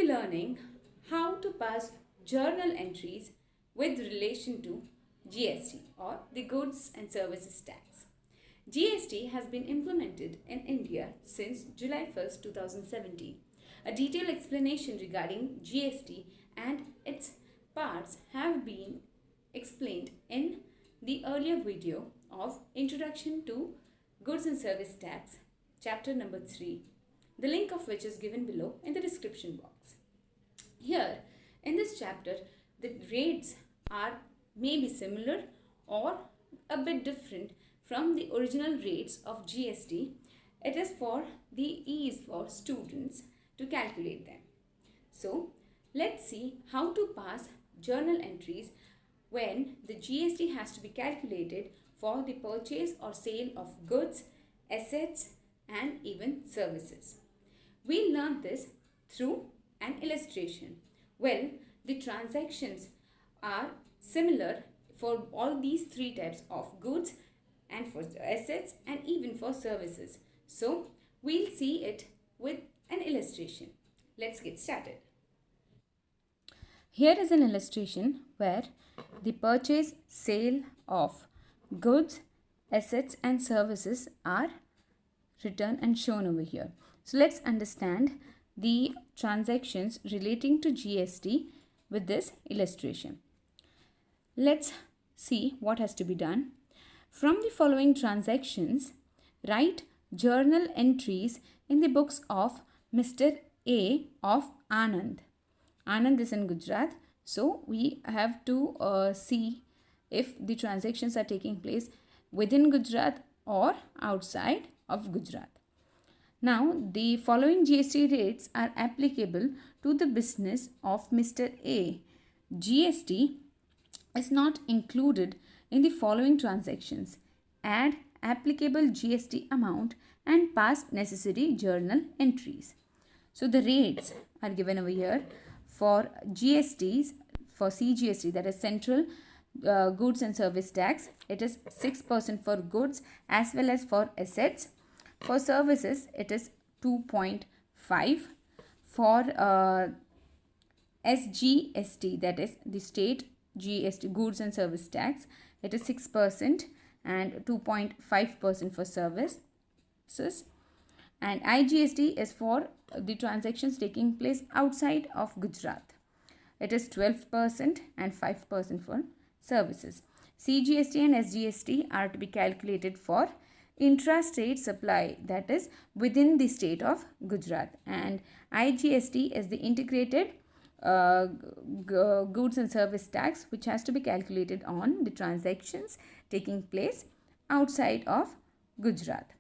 be learning how to pass journal entries with relation to GST or the Goods and Services Tax. GST has been implemented in India since July 1st, 2017. A detailed explanation regarding GST and its parts have been explained in the earlier video of Introduction to Goods and Service Tax, chapter number 3, the link of which is given below in the description box. Here, in this chapter, the rates are maybe similar or a bit different from the original rates of GST. It is for the ease for students to calculate them. So, let's see how to pass journal entries when the GST has to be calculated for the purchase or sale of goods, assets, and even services. We learned this through an illustration. Well, the transactions are similar for all these three types of goods and for assets and even for services. So, we'll see it with an illustration. Let's get started. Here is an illustration where the purchase, sale of goods, assets and services are written and shown over here. So let's understand the transactions relating to GST with this illustration. Let's see what has to be done. From the following transactions, write journal entries in the books of Mr. A of Anand. Anand is in Gujarat. So we have to see if the transactions are taking place within Gujarat or outside of Gujarat. Now, the following GST rates are applicable to the business of Mr. A. GST is not included in the following transactions. Add applicable GST amount and pass necessary journal entries. So, the rates are given over here for GSTs, for CGST, that is Central Goods and Service Tax. It is 6% for goods as well as for assets. For services, it is 2.5. For SGST, that is the State GST, Goods and Service Tax, it is 6% and 2.5% for services. And IGST is for the transactions taking place outside of Gujarat. It is 12% and 5% for services. CGST and SGST are to be calculated for intra-state supply, that is within the state of Gujarat, and IGST is the integrated goods and service tax, which has to be calculated on the transactions taking place outside of Gujarat.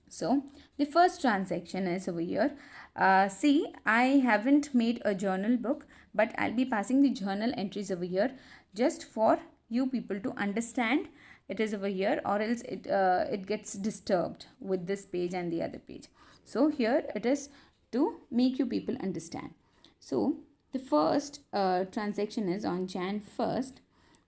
So the first transaction is over here. See, I haven't made a journal book, but I'll be passing the journal entries over here just for you people to understand. It is over here, or else it gets disturbed with this page and the other page. So here it is to make you people understand. So the first transaction is on Jan 1st,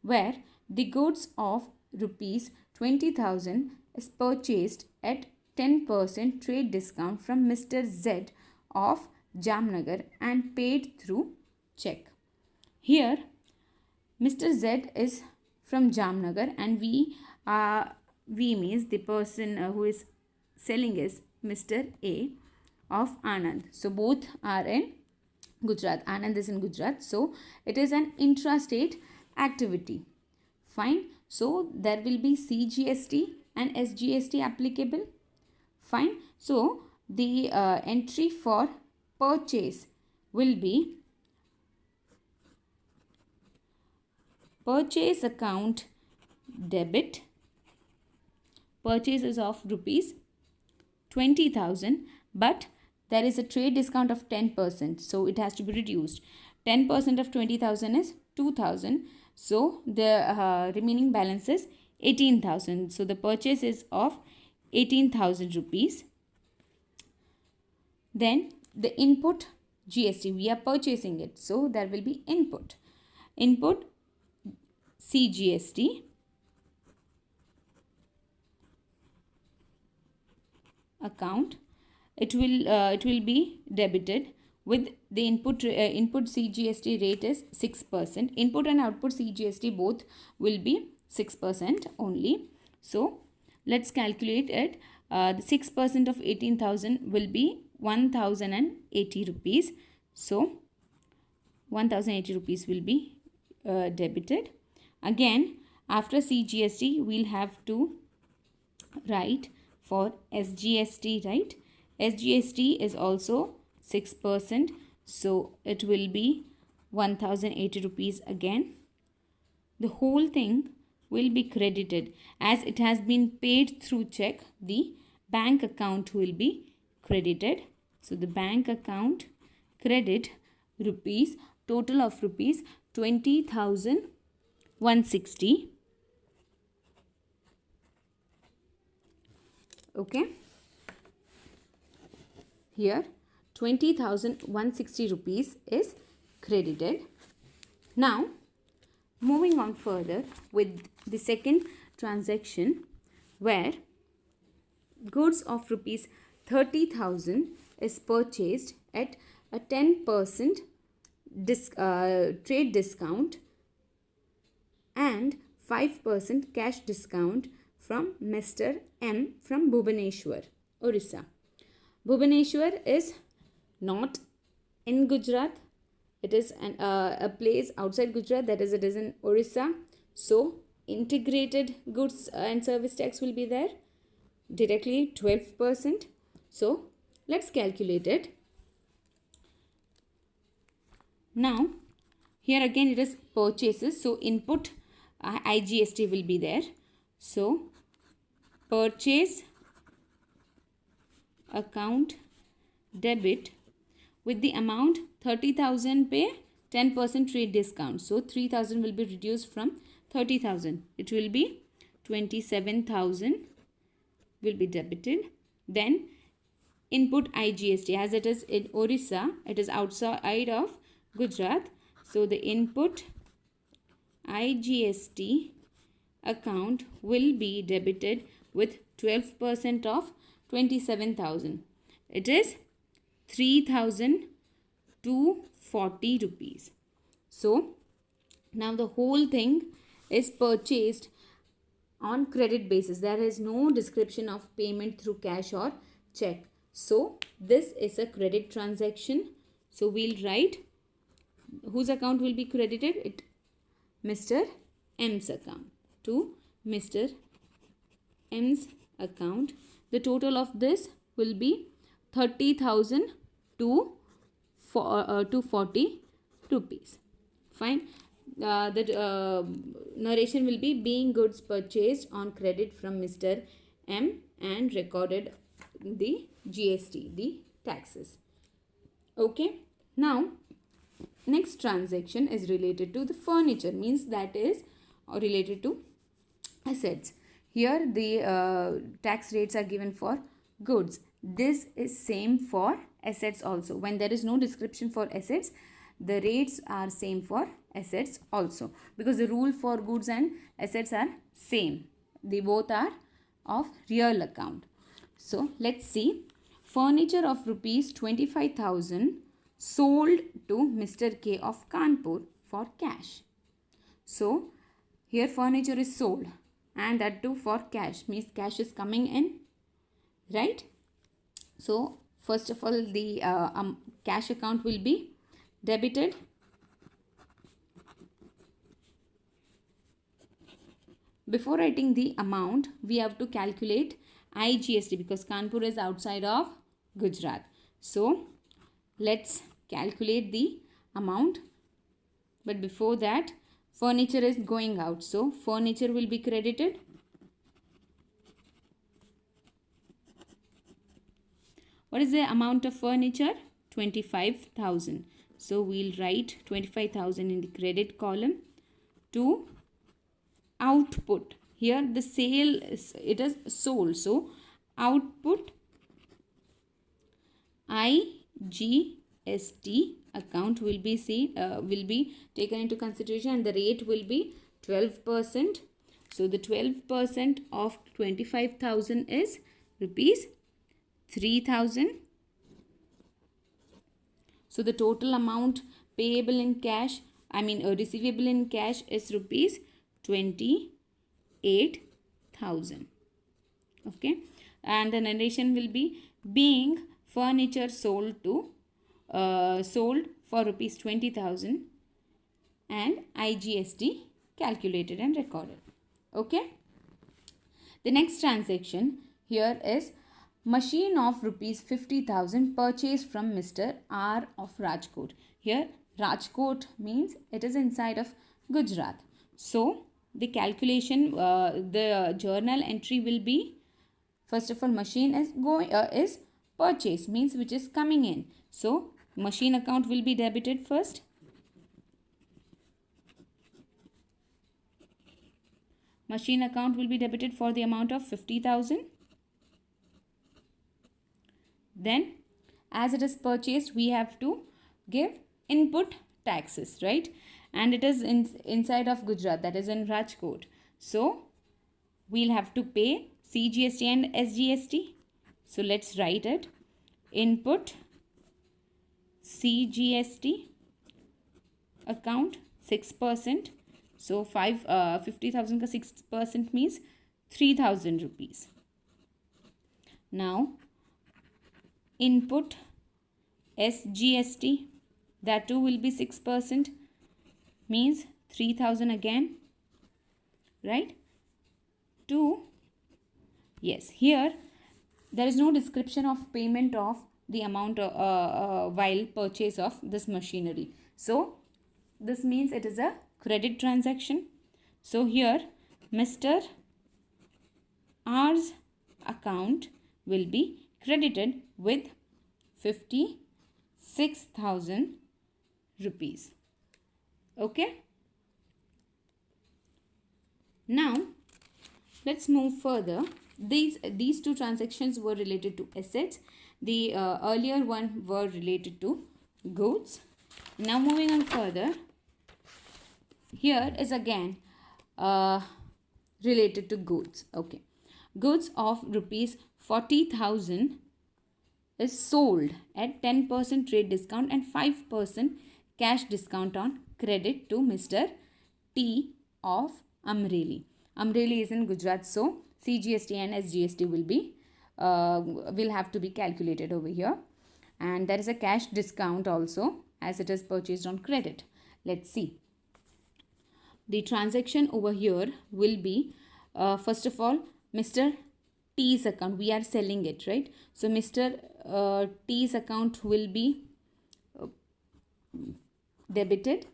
where the goods of rupees 20,000 is purchased at 10% trade discount from Mr. Z of Jamnagar and paid through check. Here Mr. Z is from Jamnagar and we means the person who is selling is Mr. A of Anand. So both are in Gujarat. Anand is in Gujarat. So it is an intrastate activity. Fine. So there will be CGST and SGST applicable. Fine. So the entry for purchase will be purchase account debit. Purchase is of rupees 20,000, but there is a trade discount of 10%, so it has to be reduced. 10% of 20,000 is 2,000, so the remaining balance is 18,000. So the purchase is of 18,000 rupees. Then the input GST, we are purchasing it, so there will be input CGST account. It will be debited with the input CGST rate is 6%. Input and output CGST both will be 6% only. So let's calculate it. The 6% of 18,000 will be 1,080 rupees. So 1,080 rupees will be debited. Again, after CGST, we'll have to write for SGST, right? SGST is also 6%. So it will be 1,080 rupees again. The whole thing will be credited. As it has been paid through check, the bank account will be credited. So the bank account credit rupees, total of rupees 20,160. Okay. Here 20,160 rupees is credited. Now moving on further with the second transaction, where goods of rupees 30,000 is purchased at a 10% trade discount and 5% cash discount from Mr. M from Bhubaneswar, Orissa. Bhubaneswar is not in Gujarat. It is a place outside Gujarat, that is, it is in Orissa. So integrated goods and service tax will be there, directly 12%. So let's calculate it. Now here again it is purchases, so input IGST will be there. So purchase account debit with the amount 30,000 pay 10% trade discount. So 3,000 will be reduced from 30,000. It will be 27,000 will be debited. Then input IGST, as it is in Orissa, it is outside of Gujarat. So the input IGST account will be debited with 12% of 27,000. It is 3,240 rupees. So now the whole thing is purchased on credit basis. There is no description of payment through cash or check. So this is a credit transaction. So we'll write whose account will be credited? It Mr. M's account to Mr. M's account. The total of this will be 30,240 rupees. Fine. The narration will be being goods purchased on credit from Mr. M and recorded the GST, the taxes. Okay. Now next transaction is related to the furniture, means that is related to assets. Here the tax rates are given for goods. This is same for assets also. When there is no description for assets, the rates are same for assets also, because the rule for goods and assets are same. They both are of real account. So let's see. Furniture of rupees 25,000 sold to Mr. K of Kanpur for cash. So here furniture is sold, and that too for cash, means cash is coming in, right? So first of all the cash account will be debited. Before writing the amount, we have to calculate IGST, because Kanpur is outside of Gujarat. So let's calculate the amount. But before that, furniture is going out. So furniture will be credited. What is the amount of furniture? 25,000. So we'll write 25,000 in the credit column. To output, here the sale is, it is sold. So output IGST account will be taken into consideration, and the rate will be 12%. So the 12% of 25,000 is rupees 3,000. So the total amount payable in cash, receivable in cash is rupees 28,000. Okay, and the narration will be being furniture sold for rupees 20,000 and IGST calculated and recorded. Okay. The next transaction here is machine of rupees 50,000 purchased from Mr. R of Rajkot. Here Rajkot means it is inside of Gujarat. So the calculation, the journal entry will be, first of all, machine is purchased, means which is coming in. So machine account will be debited first. Machine account will be debited for the amount of 50,000. Then as it is purchased, we have to give input taxes, right? And it is inside of Gujarat, that is in Rajkot. So we'll have to pay CGST and SGST. So let's write it. Input CGST account 6%. So 50,000 ka 6% means 3,000 rupees. Now input SGST, that too will be 6%, means 3,000 again, right? Yes, here there is no description of payment of the amount while purchase of this machinery. So this means it is a credit transaction. So here Mr. R's account will be credited with 56,000 rupees. Okay. Now let's move further. These two transactions were related to assets. The earlier one were related to goods. Now moving on further, here is again related to goods. Okay, goods of rupees 40,000 is sold at 10% trade discount and 5% cash discount on credit to Mr. T of Amreli. Amreli is in Gujarat, so CGST and SGST will have to be calculated over here, and there is a cash discount also as it is purchased on credit. Let's see. The transaction over here will be first of all Mr. T's account. We are selling it, right? So Mr. T's account will be debited.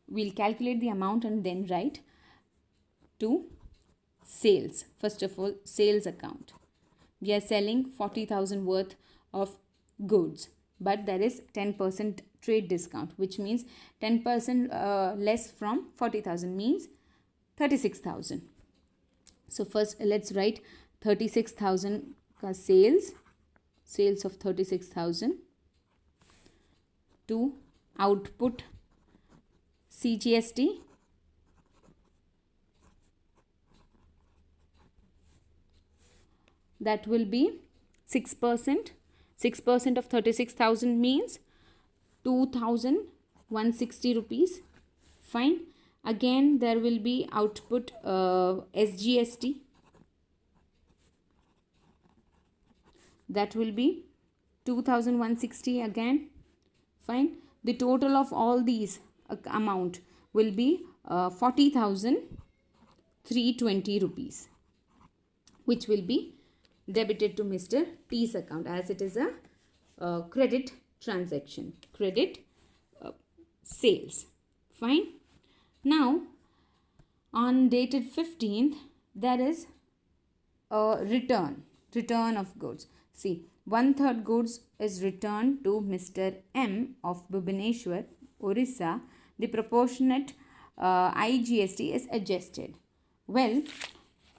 We'll calculate the amount and then write to sales. First of all, sales account. We are selling 40,000 worth of goods, but there is 10% trade discount, which means 10% less from 40,000 means 36,000. So first let's write 36,000 ka sales of 36,000 to output CGST, that will be 6%. 6% of 36,000 means 2,160 rupees. Fine. Again there will be output SGST, that will be 2,160 again. Fine. The total of all these amount will be 40,320 rupees, which will be debited to Mr. T's account as it is a credit transaction, credit sales. Fine. Now on dated 15th there is a return of goods. See, 1/3 goods is returned to Mr. M of Bhubaneswar, Orissa. The proportionate IGST is adjusted. Well,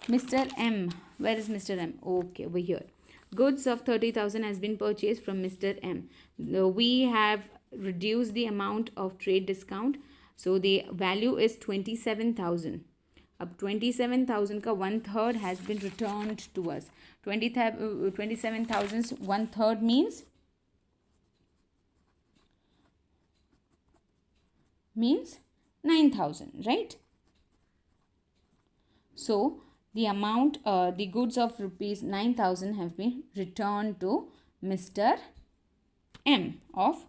Mr. M, where is Mr. M? Okay, over here. Goods of 30,000 has been purchased from Mr. M. We have reduced the amount of trade discount, so the value is 27,000. Ab 27,000 ka 1/3 has been returned to us. 27,000's 1/3 means means 9,000, right? So the amount, the goods of rupees 9,000 have been returned to Mr. M of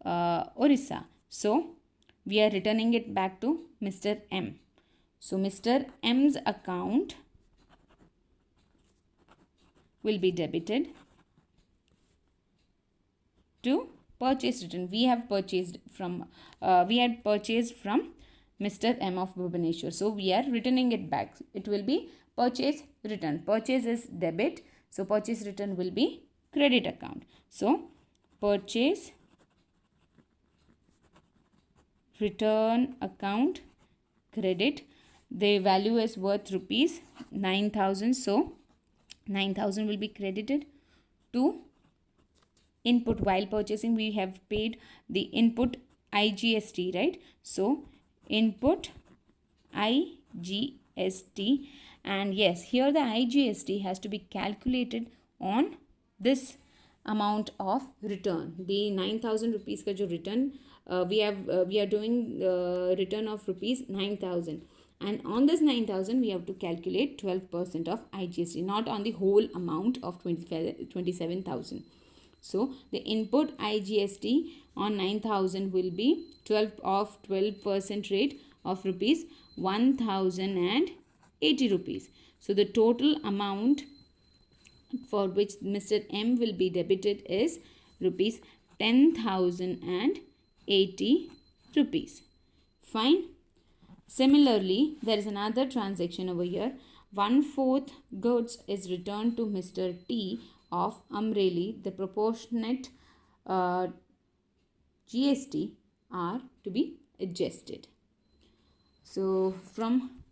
Orissa. So we are returning it back to Mr. M. So Mr. M's account will be debited to purchase return. We had purchased from Mr. M of Bhubaneswar. So we are returning it back. It will be purchase return. Purchase is debit. So purchase return will be credit account. So purchase return account credit. The value is worth rupees 9,000. So 9,000 will be credited to input. While purchasing, we have paid the input IGST, right? So input IGST, and yes, here the IGST has to be calculated on this amount of return. The 9,000 rupees ka jo return, we are doing return of rupees 9,000, and on this 9,000 we have to calculate 12% of IGST, not on the whole amount of 27,000. So the input IGST on 9,000 will be 12% rate of rupees 1,080 rupees. So the total amount for which Mr. M will be debited is rupees 10,080 rupees. Fine. Similarly, there is another transaction over here. 1/4 goods is returned to Mr. T of Amreli. The proportionate GST are to be adjusted. So from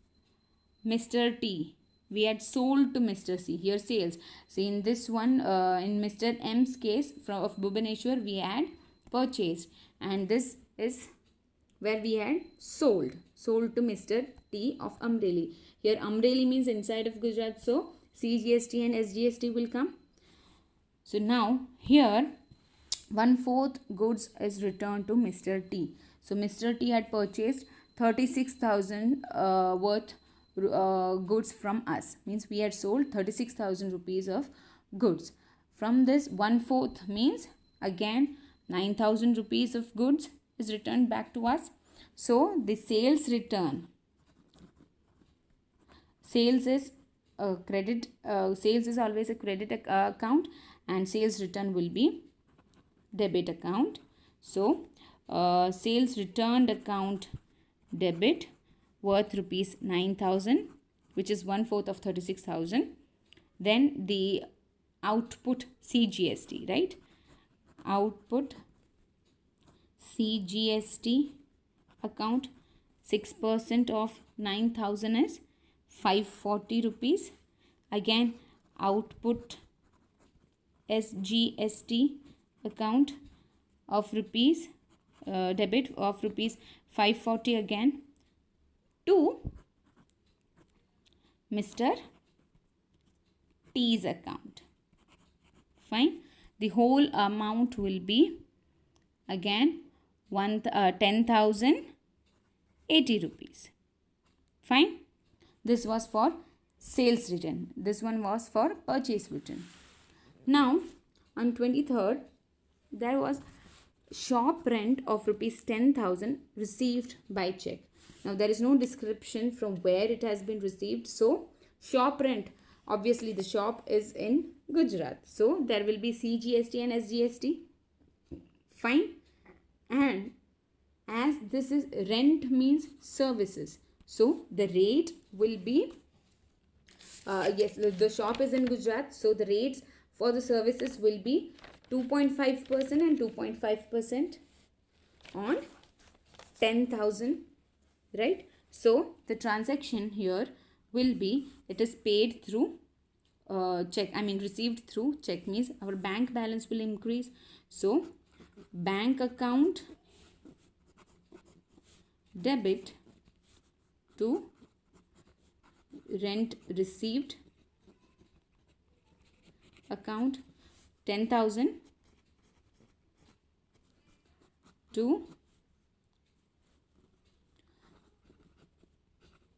Mr. T, we had sold to Mr. C. Here sales. See, in this one, in Mr. M's case of Bhubaneswar, we had purchased, and this is where we had sold to Mr. T of Amreli. Here Amreli means inside of Gujarat, so CGST and SGST will come. So now here 1/4 goods is returned to Mr. T. So Mr. T had purchased 36,000 worth goods from us. Means we had sold 36,000 rupees of goods. From this 1/4 means again 9,000 rupees of goods is returned back to us. So the sales return, sales is a credit, sales is always a credit account, and sales return will be debit account. So sales returned account debit worth rupees 9,000, which is 1/4 of 36,000. Then the output CGST, right? Output CGST account, 6% of 9,000 is 540 rupees. Again output SGST account of rupees debit of rupees 540 again to Mr. T's account. Fine. The whole amount will be again 10,080 rupees. Fine. This was for sales return. This one was for purchase return. Now on 23rd, there was shop rent of rupees 10,000 received by check. Now there is no description from where it has been received. So shop rent, obviously the shop is in Gujarat. So there will be CGST and SGST. Fine. And as this is rent means services, so the rate will be, yes, the shop is in Gujarat. So the rates for the services will be 2.5% and 2.5% on 10,000, right? So the transaction here will be, it is paid through check, received through check, means our bank balance will increase. So bank account debit to rent received account 10,000 to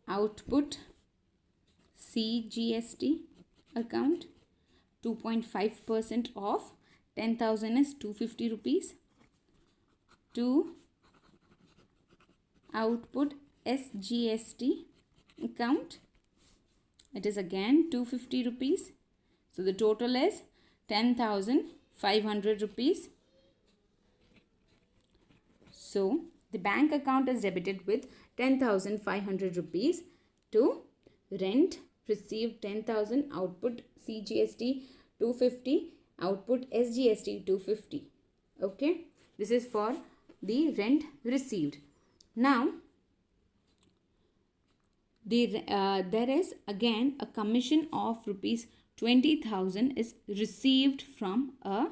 output CGST account. 2.5% of 10,000 is 250 rupees. To output SGST account, it is again 250 rupees. So the total is 10,500 rupees. So the bank account is debited with 10,500 rupees to rent received 10,000, output CGST 250, output SGST 250. Okay, this is for the rent received. Now there is again a commission of rupees 20,000 is received from a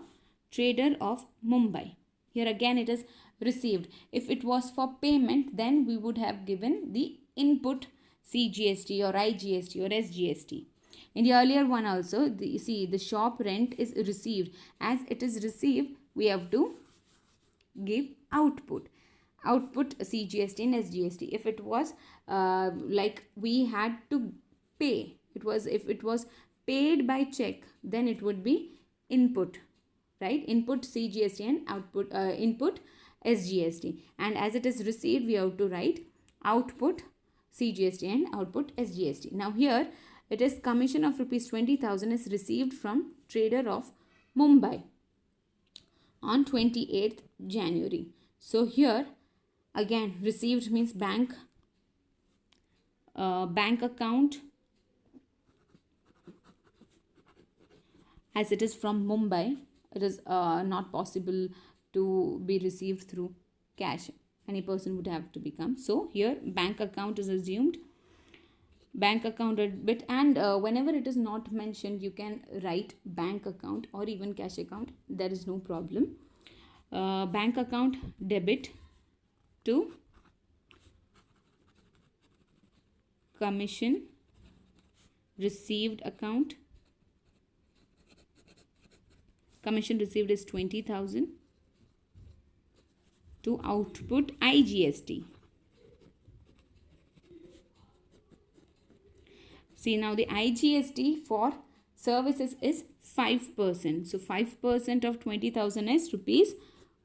trader of Mumbai. Here again it is received. If it was for payment, then we would have given the input CGST or IGST or SGST. In the earlier one also, the shop rent is received. As it is received, we have to give output CGST and SGST. If it was like we had to pay, if it was paid by check, then it would be input, right? Input CGST and output input SGST. And as it is received, we have to write output CGST and output SGST. Now here it is commission of rupees 20,000 is received from trader of Mumbai on 28th January. So here again received means bank account, as it is from Mumbai. It is not possible to be received through cash. Any person would have to become. So here bank account is assumed. Bank account debit, and whenever it is not mentioned, you can write bank account or even cash account. There is no problem. Bank account debit to commission received account. Commission received is 20,000 to output IGST. See, now the IGST for services is 5%. So 5% of 20,000 is rupees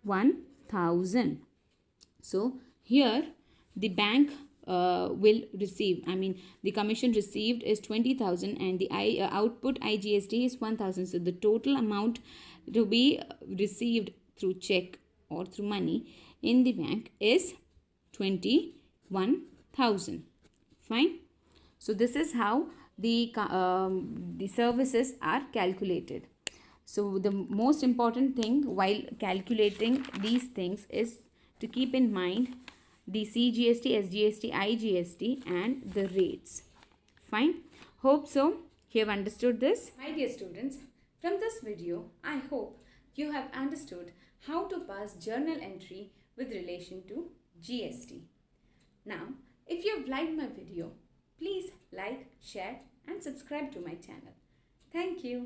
1,000. So here the bank will receive, the commission received is 20,000 and the output IGST is 1,000. So the total amount to be received through check or through money in the bank is 21,000. Fine. So this is how the services are calculated. So the most important thing while calculating these things is to keep in mind the CGST, SGST, IGST and the rates. Fine. Hope so you have understood this. My dear students, from this video, I hope you have understood how to pass journal entry with relation to GST. Now, if you have liked my video, please like, share and subscribe to my channel. Thank you.